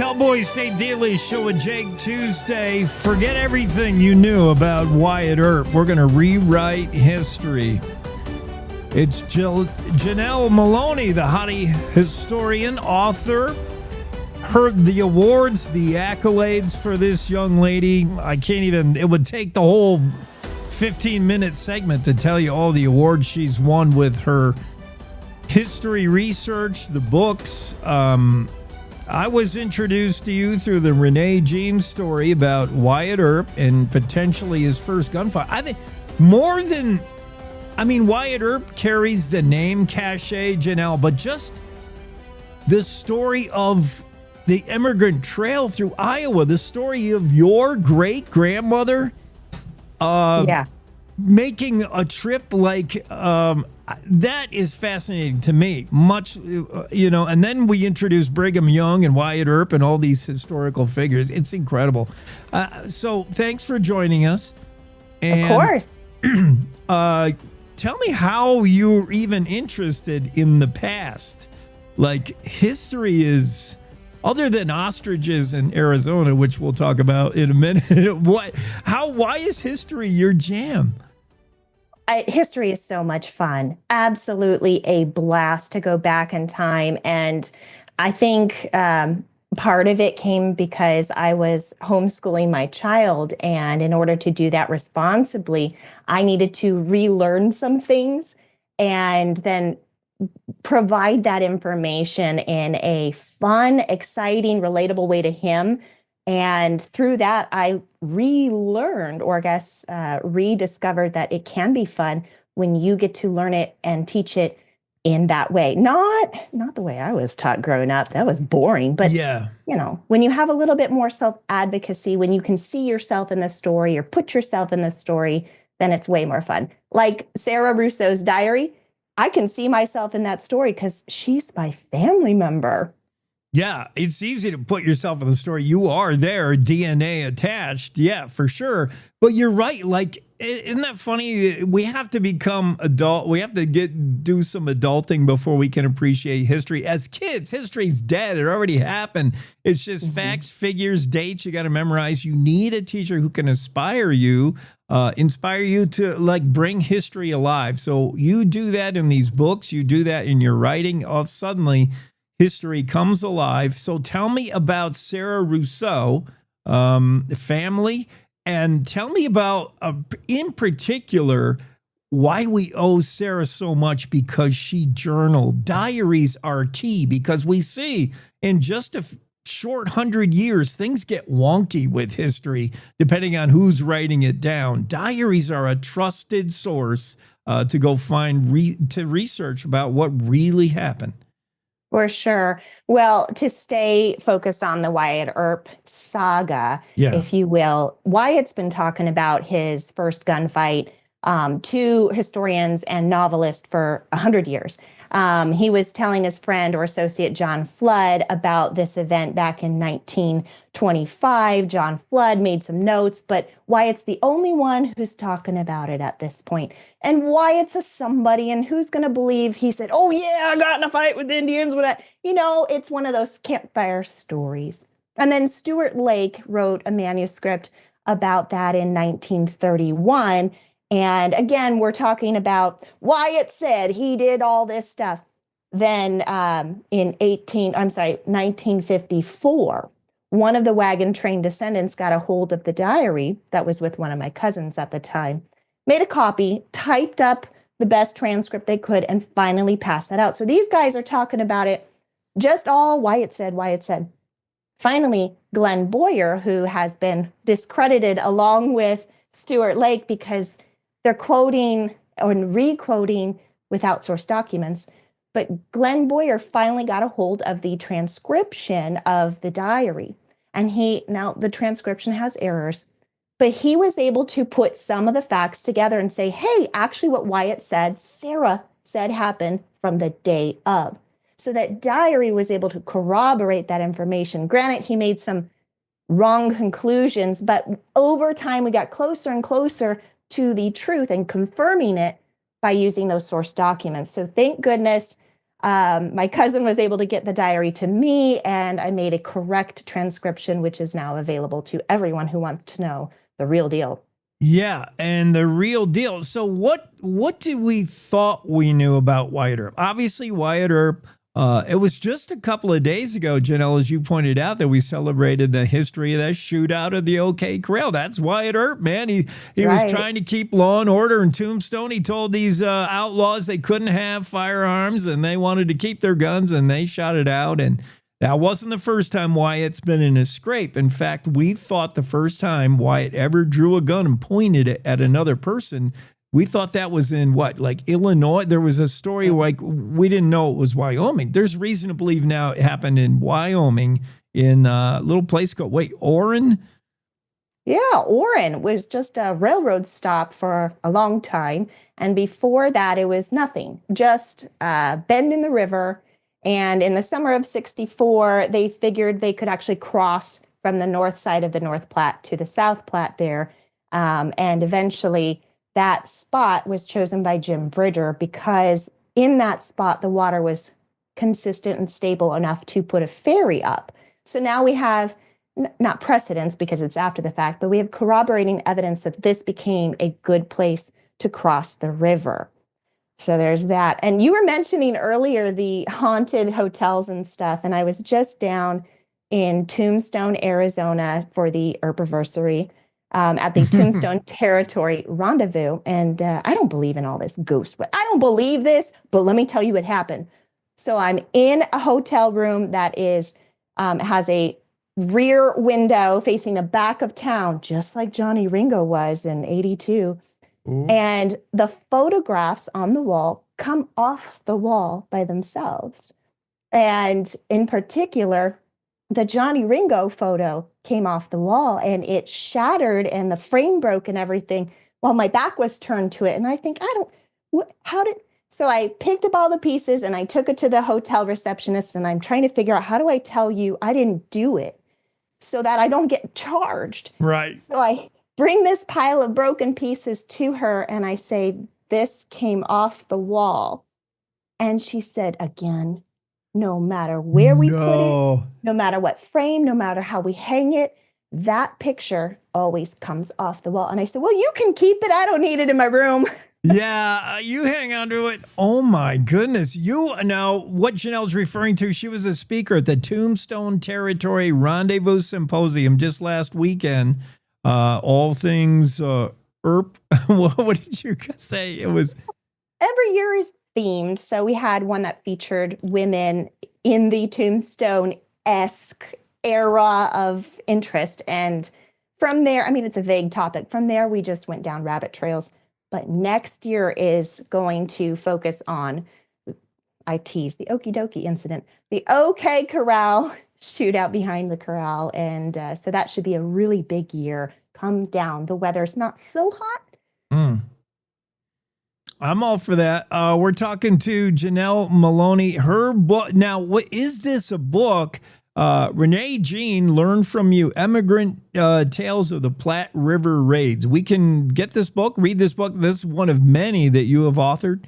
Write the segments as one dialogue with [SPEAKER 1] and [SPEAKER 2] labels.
[SPEAKER 1] Cowboy State Daily show with Jake Tuesday. Forget everything you knew about Wyatt Earp. We're going to rewrite history. It's Janelle Molony, the Hottie historian, author. Heard the awards, the accolades for this young lady. I can't even, it would take the whole 15-minute segment to tell you all the awards she's won with her history research, the books. I was introduced to you through the Renee Jean story about Wyatt Earp and potentially his first gunfight. I think Wyatt Earp carries the name cachet, Janelle, but just the story of the Immigrant Trail through Iowa, the story of your great-grandmother making a trip like that is fascinating to me. Much, and then we introduce Brigham Young and Wyatt Earp and all these historical figures. It's incredible. So thanks for joining us. And,
[SPEAKER 2] of course.
[SPEAKER 1] Tell me how you're even interested in the past. Like, history is, other than ostriches in Arizona, which we'll talk about in a minute, why is history your jam?
[SPEAKER 2] History is so much fun. Absolutely a blast to go back in time. And I think part of it came because I was homeschooling my child. And in order to do that responsibly, I needed to relearn some things and then provide that information in a fun, exciting, relatable way to him. And through that, I relearned, or I guess rediscovered that it can be fun when you get to learn it and teach it in that way. Not the way I was taught growing up. That was boring. But, when you have a little bit more self-advocacy, when you can see yourself in the story or put yourself in the story, then it's way more fun. Like Sarah Rousseau's diary, I can see myself in that story because she's my family member.
[SPEAKER 1] Yeah, it's easy to put yourself in the story. You are there, DNA attached. Yeah, for sure. But you're right. Like, isn't that funny? We have to become adult. We have to do some adulting before we can appreciate history. As kids, history's dead. It already happened. It's just facts, figures, dates you got to memorize. You need a teacher who can inspire you to like bring history alive. So you do that in these books. You do that in your writing. Suddenly, history comes alive. So tell me about Sarah Rousseau, family, and tell me about, in particular, why we owe Sarah so much, because she journaled. Diaries are key because we see in just a short 100 years, things get wonky with history, depending on who's writing it down. Diaries are a trusted source to go find, to research about what really happened.
[SPEAKER 2] For sure. Well, to stay focused on the Wyatt Earp saga, if you will, Wyatt's been talking about his first gunfight to historians and novelists for 100 years. He was telling his friend or associate John Flood about this event back in 1925. John Flood made some notes, but Wyatt's the only one who's talking about it at this point. And Wyatt's a somebody, and who's going to believe he said, oh yeah, I got in a fight with Indians. It's one of those campfire stories. And then Stuart Lake wrote a manuscript about that in 1931. And again, we're talking about Wyatt said he did all this stuff. Then in 1954, one of the wagon train descendants got a hold of the diary that was with one of my cousins at the time, made a copy, typed up the best transcript they could, and finally passed that out. So these guys are talking about it, just all Wyatt said. Finally, Glen Boyer, who has been discredited along with Stuart Lake because they're quoting and re-quoting without source documents. But Glen Boyer finally got a hold of the transcription of the diary. And now the transcription has errors, but he was able to put some of the facts together and say, hey, actually what Wyatt said, Sarah said happened from the day of. So that diary was able to corroborate that information. Granted, he made some wrong conclusions, but over time we got closer and closer to the truth and confirming it by using those source documents. So thank goodness My cousin was able to get the diary to me, and I made a correct transcription, which is now available to everyone who wants to know the real deal.
[SPEAKER 1] Yeah, and the real deal. So what did we thought we knew about Wyatt Earp? Obviously, Wyatt Earp. It was just a couple of days ago, Janelle, as you pointed out, that we celebrated the history of that shootout of the OK Corral. That's Wyatt Earp, man. He was trying to keep law and order in Tombstone. He told these outlaws they couldn't have firearms and they wanted to keep their guns, and they shot it out. And that wasn't the first time Wyatt's been in a scrape. In fact, we thought the first time Wyatt ever drew a gun and pointed it at another person, we thought that was in like Illinois. There was a story like we didn't know it was Wyoming. There's reason to believe now it happened in Wyoming in a little place called, Orin?
[SPEAKER 2] Yeah, Orin was just a railroad stop for a long time. And before that, it was nothing, just a bend in the river. And in the summer of 64, they figured they could actually cross from the north side of the North Platte to the South Platte there. And eventually that spot was chosen by Jim Bridger because in that spot, the water was consistent and stable enough to put a ferry up. So now we have not precedence because it's after the fact, but we have corroborating evidence that this became a good place to cross the river. So there's that. And you were mentioning earlier the haunted hotels and stuff. And I was just down in Tombstone, Arizona for the Earpiversary. At the Tombstone Territory Rendezvous. And I don't believe in all this ghost, but I don't believe this, but let me tell you what happened. So I'm in a hotel room that is has a rear window facing the back of town, just like Johnny Ringo was in 82. Ooh. And the photographs on the wall come off the wall by themselves. And in particular, the Johnny Ringo photo came off the wall and it shattered and the frame broke and everything while my back was turned to it. And I think, so I picked up all the pieces and I took it to the hotel receptionist and I'm trying to figure out, how do I tell you I didn't do it so that I don't get charged?
[SPEAKER 1] Right.
[SPEAKER 2] So I bring this pile of broken pieces to her and I say, this came off the wall. And she said, again, no matter where we put it, no matter what frame, no matter how we hang it, that picture always comes off the wall. And I said, well, you can keep it. I don't need it in my room.
[SPEAKER 1] Yeah, you hang on to it. Oh, my goodness. Now, what Janelle's referring to, she was a speaker at the Tombstone Territory Rendezvous Symposium just last weekend. All things Earp. What did you say? It was...
[SPEAKER 2] Every year is themed. So we had one that featured women in the Tombstone-esque era of interest. And from there, I mean, it's a vague topic. From there, we just went down rabbit trails. But next year is going to focus on, I tease, the Okie Dokie incident, the OK Corral shootout behind the corral. And so that should be a really big year. Come down. The weather's not so hot.
[SPEAKER 1] I'm all for that. We're talking to Janelle Molony. Her book. Now, what is this a book? Renee Jean, Learn From You, Immigrant Tales of the Platte River Raids. We can get this book, read this book. This is one of many that you have authored.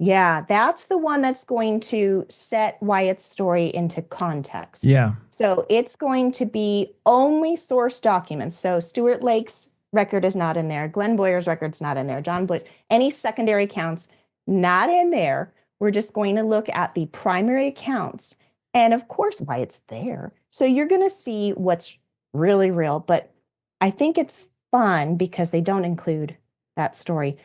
[SPEAKER 2] Yeah, that's the one that's going to set Wyatt's story into context.
[SPEAKER 1] Yeah.
[SPEAKER 2] So it's going to be only source documents. So Stuart Lake's record is not in there. Glen Boyer's record's not in there. John Blair's, any secondary accounts, not in there. We're just going to look at the primary accounts. And of course, why it's there. So you're going to see what's really real. But I think it's fun because they don't include that story.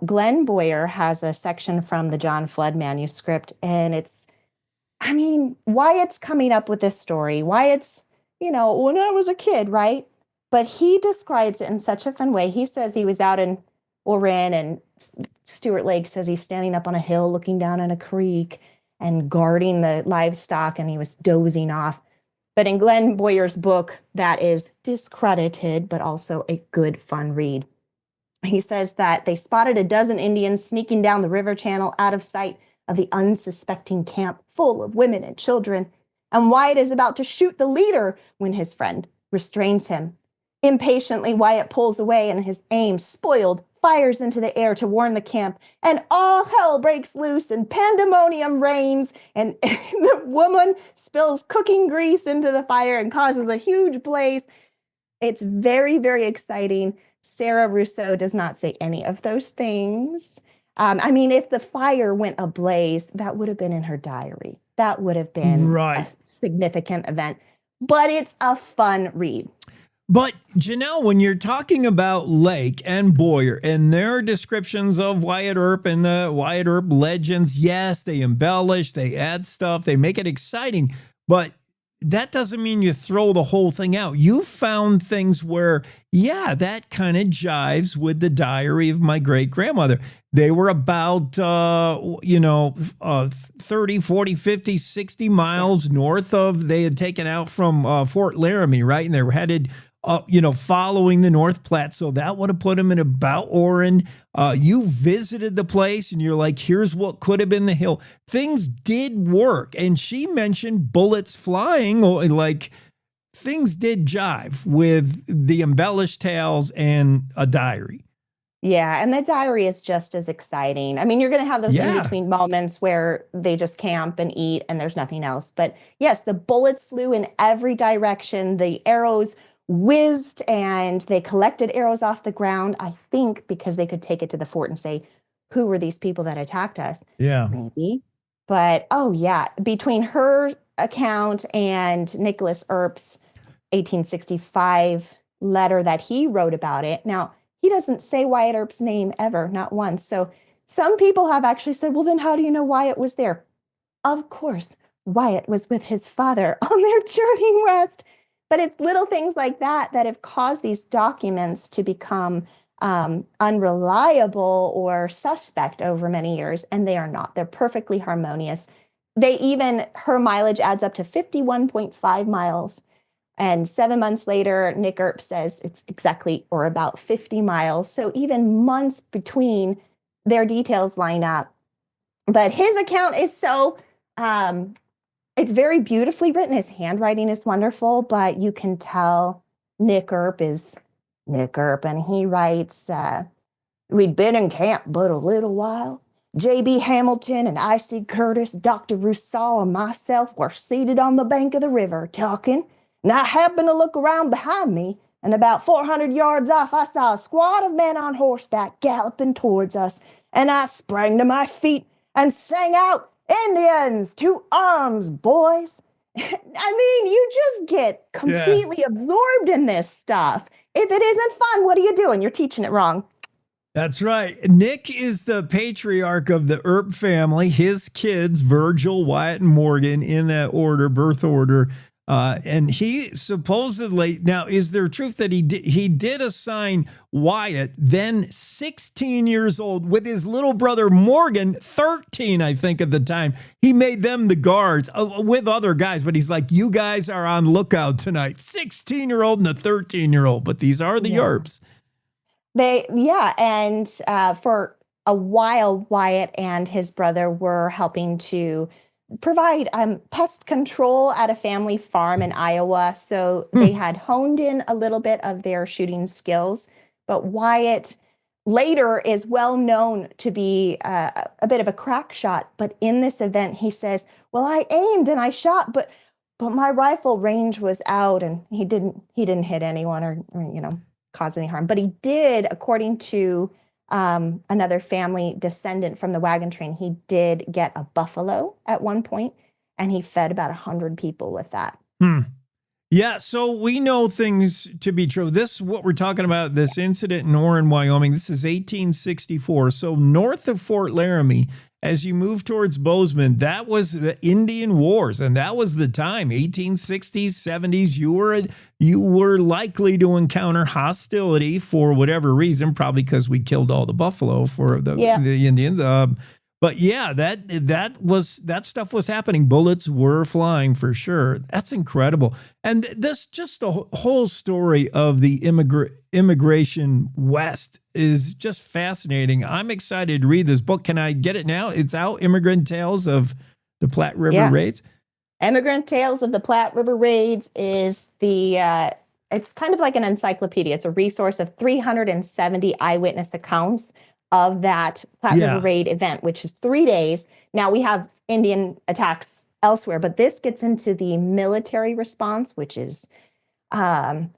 [SPEAKER 2] Glen Boyer has a section from the John Flood manuscript. And Wyatt's coming up with this story. Wyatt's, when I was a kid, right? But he describes it in such a fun way. He says he was out in Orin, and Stuart Lake says he's standing up on a hill looking down on a creek and guarding the livestock, and he was dozing off. But in Glen Boyer's book, that is discredited, but also a good, fun read. He says that they spotted a dozen Indians sneaking down the river channel out of sight of the unsuspecting camp full of women and children. And Wyatt is about to shoot the leader when his friend restrains him. Impatiently, Wyatt pulls away and his aim, spoiled, fires into the air to warn the camp, and all hell breaks loose and pandemonium reigns, and the woman spills cooking grease into the fire and causes a huge blaze. It's very, very exciting. Sarah Rousseau does not say any of those things. I mean, if the fire went ablaze, that would have been in her diary. That would have been a significant event. But it's a fun read.
[SPEAKER 1] But Janelle, when you're talking about Lake and Boyer and their descriptions of Wyatt Earp and the Wyatt Earp legends, yes, they embellish, they add stuff, they make it exciting, but that doesn't mean you throw the whole thing out. You found things where, yeah, that kind of jives with the diary of my great-grandmother. They were about, 30, 40, 50, 60 miles north of, they had taken out from Fort Laramie, right? And they were headed following the North Platte. So that would have put him in about Orin. You visited the place and you're like, here's what could have been the hill. Things did work. And she mentioned bullets flying, like things did jive with the embellished tales and a diary.
[SPEAKER 2] Yeah, and the diary is just as exciting. I mean, you're going to have those in-between moments where they just camp and eat and there's nothing else. But yes, the bullets flew in every direction. The arrows whizzed and they collected arrows off the ground, I think, because they could take it to the fort and say, who were these people that attacked us?
[SPEAKER 1] Yeah.
[SPEAKER 2] Maybe. But, between her account and Nicholas Earp's 1865 letter that he wrote about it. Now, he doesn't say Wyatt Earp's name ever, not once. So some people have actually said, well, then how do you know Wyatt was there? Of course, Wyatt was with his father on their journey west. But it's little things like that that have caused these documents to become unreliable or suspect over many years, and they are not. They're perfectly harmonious. Her mileage adds up to 51.5 miles. And 7 months later, Nick Earp says it's exactly or about 50 miles. So even months between, their details line up. But his account is so... it's very beautifully written. His handwriting is wonderful, but you can tell Nick Earp is Nick Earp. And he writes, we'd been in camp but a little while. J.B. Hamilton and I.C. Curtis, Dr. Rousseau, and myself were seated on the bank of the river talking. And I happened to look around behind me, and about 400 yards off, I saw a squad of men on horseback galloping towards us. And I sprang to my feet and sang out, Indians, to arms, boys. I mean, you just get completely absorbed in this stuff. If it isn't fun, what are you doing? You're teaching it wrong.
[SPEAKER 1] That's right. Nick is the patriarch of the Earp family. His kids, Virgil, Wyatt, and Morgan, in that order, birth order. And he supposedly, now, is there truth that he did assign Wyatt, then 16 years old, with his little brother Morgan, 13, I think, at the time. He made them the guards with other guys, but he's like, you guys are on lookout tonight. 16-year-old and a 13-year-old, but these are the Earps.
[SPEAKER 2] And for a while, Wyatt and his brother were helping to provide pest control at a family farm in Iowa. So they had honed in a little bit of their shooting skills. But Wyatt later is well known to be a bit of a crack shot. But in this event, he says, well, I aimed and I shot, but my rifle range was out, and he didn't hit anyone or cause any harm. But he did, according to another family descendant from the wagon train, he did get a buffalo at one point, and he fed about 100 people with that.
[SPEAKER 1] Yeah, so we know things to be true. This, what we're talking about, this incident in Orin, Wyoming, this is 1864. So north of Fort Laramie, as you move towards Bozeman, that was the Indian Wars, and that was the time, 1860s, 70s. You were likely to encounter hostility for whatever reason, probably because we killed all the buffalo for the Indians. But yeah, that stuff was happening. Bullets were flying for sure. That's incredible. And this, just the whole story of the immigration west is just fascinating. I'm excited to read this book. Can I get it now? It's out, Immigrant Tales of the Platte River Raids.
[SPEAKER 2] Immigrant Tales of the Platte River Raids is the it's kind of like an encyclopedia. It's a resource of 370 eyewitness accounts of that Platte River Raid event, which is 3 days. Now we have Indian attacks elsewhere, but this gets into the military response, which is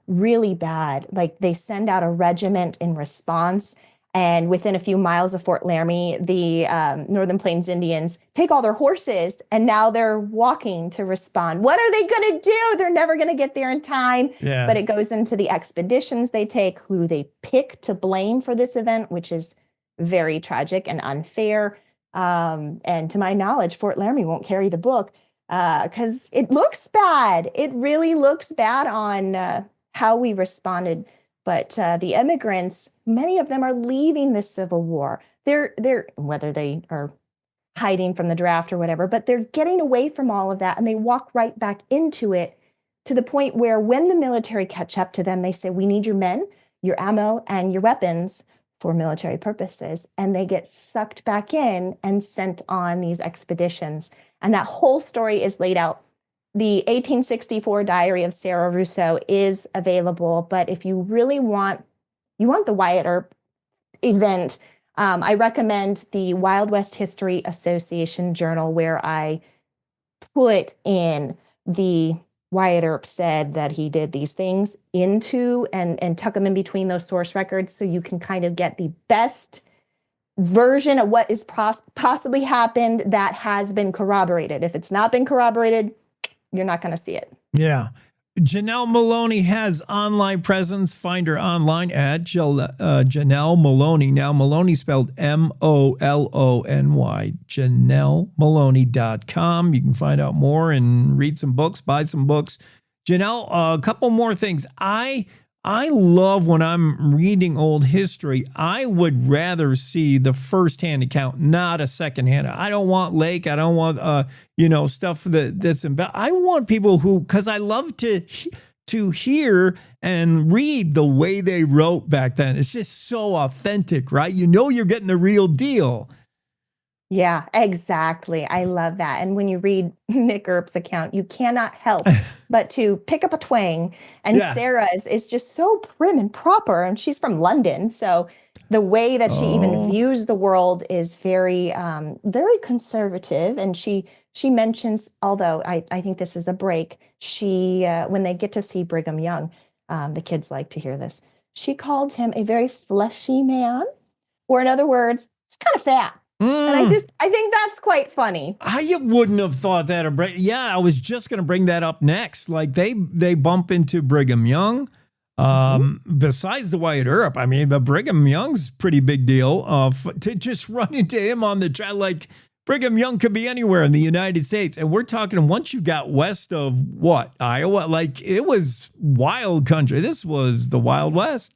[SPEAKER 2] really bad. Like they send out a regiment in response, and within a few miles of Fort Laramie, the Northern Plains Indians take all their horses, and now they're walking to respond. What are they going to do? They're never going to get there in time.
[SPEAKER 1] Yeah.
[SPEAKER 2] But it goes into the expeditions they take, who they pick to blame for this event, which is very tragic and unfair. And to my knowledge, Fort Laramie won't carry the book because it looks bad. It really looks bad on how we responded. But the immigrants, many of them are leaving the Civil War. They're whether they are hiding from the draft or whatever, but they're getting away from all of that, and they walk right back into it, to the point where when the military catch up to them, they say, "We need your men, your ammo, and your weapons for military purposes." And they get sucked back in and sent on these expeditions. And that whole story is laid out. The 1864 Diary of Sarah Rousseau is available, but if you really want the Wyatt Earp event, I recommend the Wild West History Association journal, where I put in the Wyatt Earp said that he did these things into and tuck them in between those source records, so you can kind of get the best version of what is possibly happened that has been corroborated. If it's not been corroborated, you're not going to see it.
[SPEAKER 1] Yeah. Janelle Molony has online presence. Find her online at Janelle Molony. Now, Molony spelled Molony. JanelleMolony.com. You can find out more and read some books, buy some books. Janelle, a couple more things. I love when I'm reading old history, I would rather see the firsthand account, not a secondhand. I don't want Lake. I don't want, stuff that's about. I want people who, because I love to hear and read the way they wrote back then. It's just so authentic, right? You know, you're getting the real deal.
[SPEAKER 2] Yeah, exactly. I love that. And when you read Nick Earp's account, you cannot help but to pick up a twang. And Sarah's is just so prim and proper. And she's from London. So the way that she even views the world is very, very conservative. And she mentions, although I think this is a break, she, when they get to see Brigham Young, the kids like to hear this, she called him a very fleshy man, or in other words, it's kind of fat. And I think that's quite funny.
[SPEAKER 1] I wouldn't have thought that. I was just going to bring that up next. Like they bump into Brigham Young. Besides the Wyatt Earp, I mean, the Brigham Young's pretty big deal. To just run into him on the trail, like Brigham Young could be anywhere in the United States. And we're talking once you got west of Iowa, like it was wild country. This was the Wild West.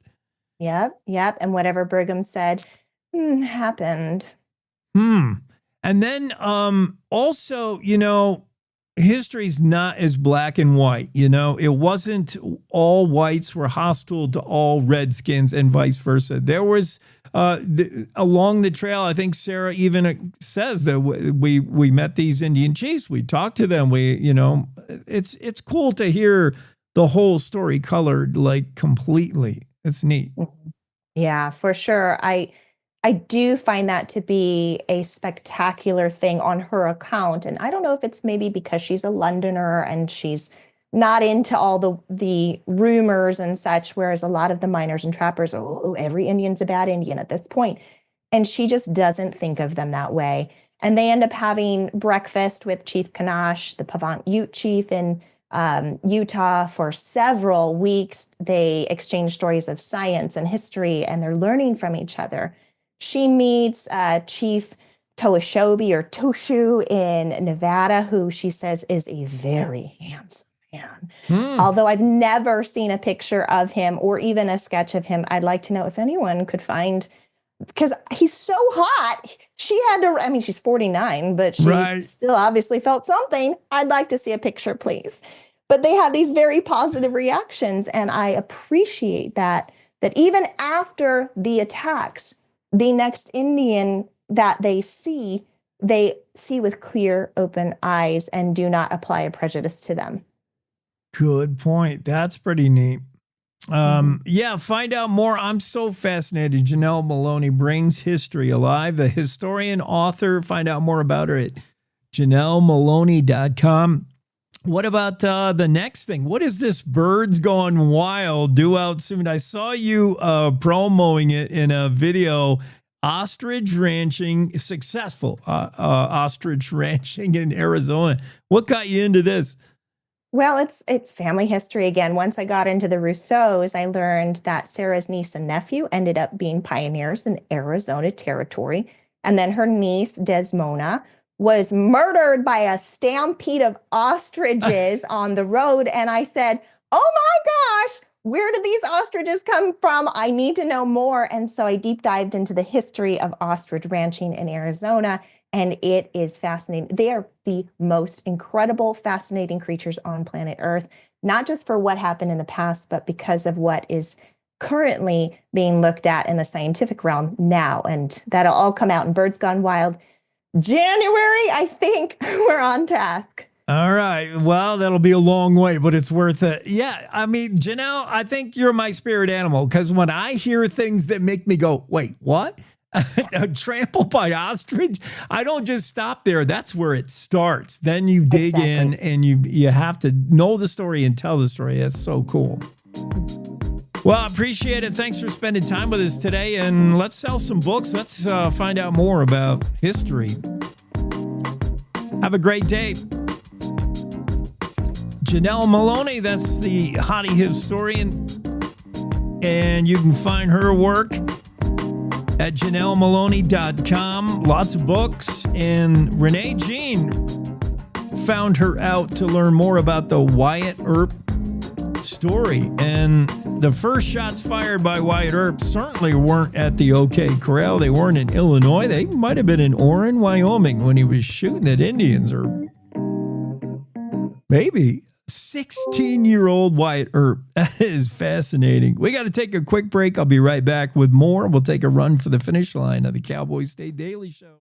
[SPEAKER 2] Yep. And whatever Brigham said happened.
[SPEAKER 1] And then also, history's not as black and white. It wasn't all whites were hostile to all Redskins and vice versa. There was along the trail, I think Sarah even says that we met these Indian chiefs. We talked to them. It's cool to hear the whole story colored like completely. It's neat.
[SPEAKER 2] Yeah, for sure. I do find that to be a spectacular thing on her account. And I don't know if it's maybe because she's a Londoner and she's not into all the rumors and such, whereas a lot of the miners and trappers, every Indian's a bad Indian at this point. And she just doesn't think of them that way. And they end up having breakfast with Chief Kanash, the Pavant Ute chief in Utah, for several weeks. They exchange stories of science and history, and they're learning from each other. She meets Chief Toashobi or Toshu in Nevada, who she says is a very handsome man. Although I've never seen a picture of him or even a sketch of him. I'd like to know if anyone could find, because he's so hot. She had to, she's 49, but she still obviously felt something. I'd like to see a picture, please. But they have these very positive reactions, and I appreciate that even after the attacks, the next Indian that they see with clear, open eyes and do not apply a prejudice to them.
[SPEAKER 1] Good point. That's pretty neat. Yeah, find out more. I'm so fascinated. Janelle Molony brings history alive. The historian, author. Find out more about her at janellemolony.com. What about the next thing? What is this Birds Gone Wild due out soon? I saw you promoting it in a video. Ostrich ranching, successful ostrich ranching in Arizona. What got you into this?
[SPEAKER 2] Well, it's family history again. Once I got into the Rousseaus, I learned that Sarah's niece and nephew ended up being pioneers in Arizona territory. And then her niece, Desmona, was murdered by a stampede of ostriches on the road. And I said, oh my gosh, where did these ostriches come from? I need to know more. And so I deep dived into the history of ostrich ranching in Arizona. And it is fascinating. They are the most incredible, fascinating creatures on planet Earth, not just for what happened in the past, but because of what is currently being looked at in the scientific realm now. And that'll all come out in Birds Gone Wild January. I think we're on task.
[SPEAKER 1] All right. Well, that'll be a long way, but it's worth it. Yeah. I mean, Janelle, I think you're my spirit animal because when I hear things that make me go, wait, what? Trampled by ostrich, I don't just stop there. That's where it starts. Then you dig in and you have to know the story and tell the story. That's so cool. Well, I appreciate it. Thanks for spending time with us today. And let's sell some books. Let's find out more about history. Have a great day. Janelle Molony, that's the Hottie historian. And you can find her work at janellemolony.com. Lots of books. And Renee Jean found her out to learn more about the Wyatt Earp story. And the first shots fired by Wyatt Earp certainly weren't at the OK Corral. They weren't in Illinois. They might have been in Orin, Wyoming when he was shooting at Indians, or maybe 16-year-old Wyatt Earp. That is fascinating. We got to take a quick break. I'll be right back with more. We'll take a run for the finish line of the Cowboy State Daily Show.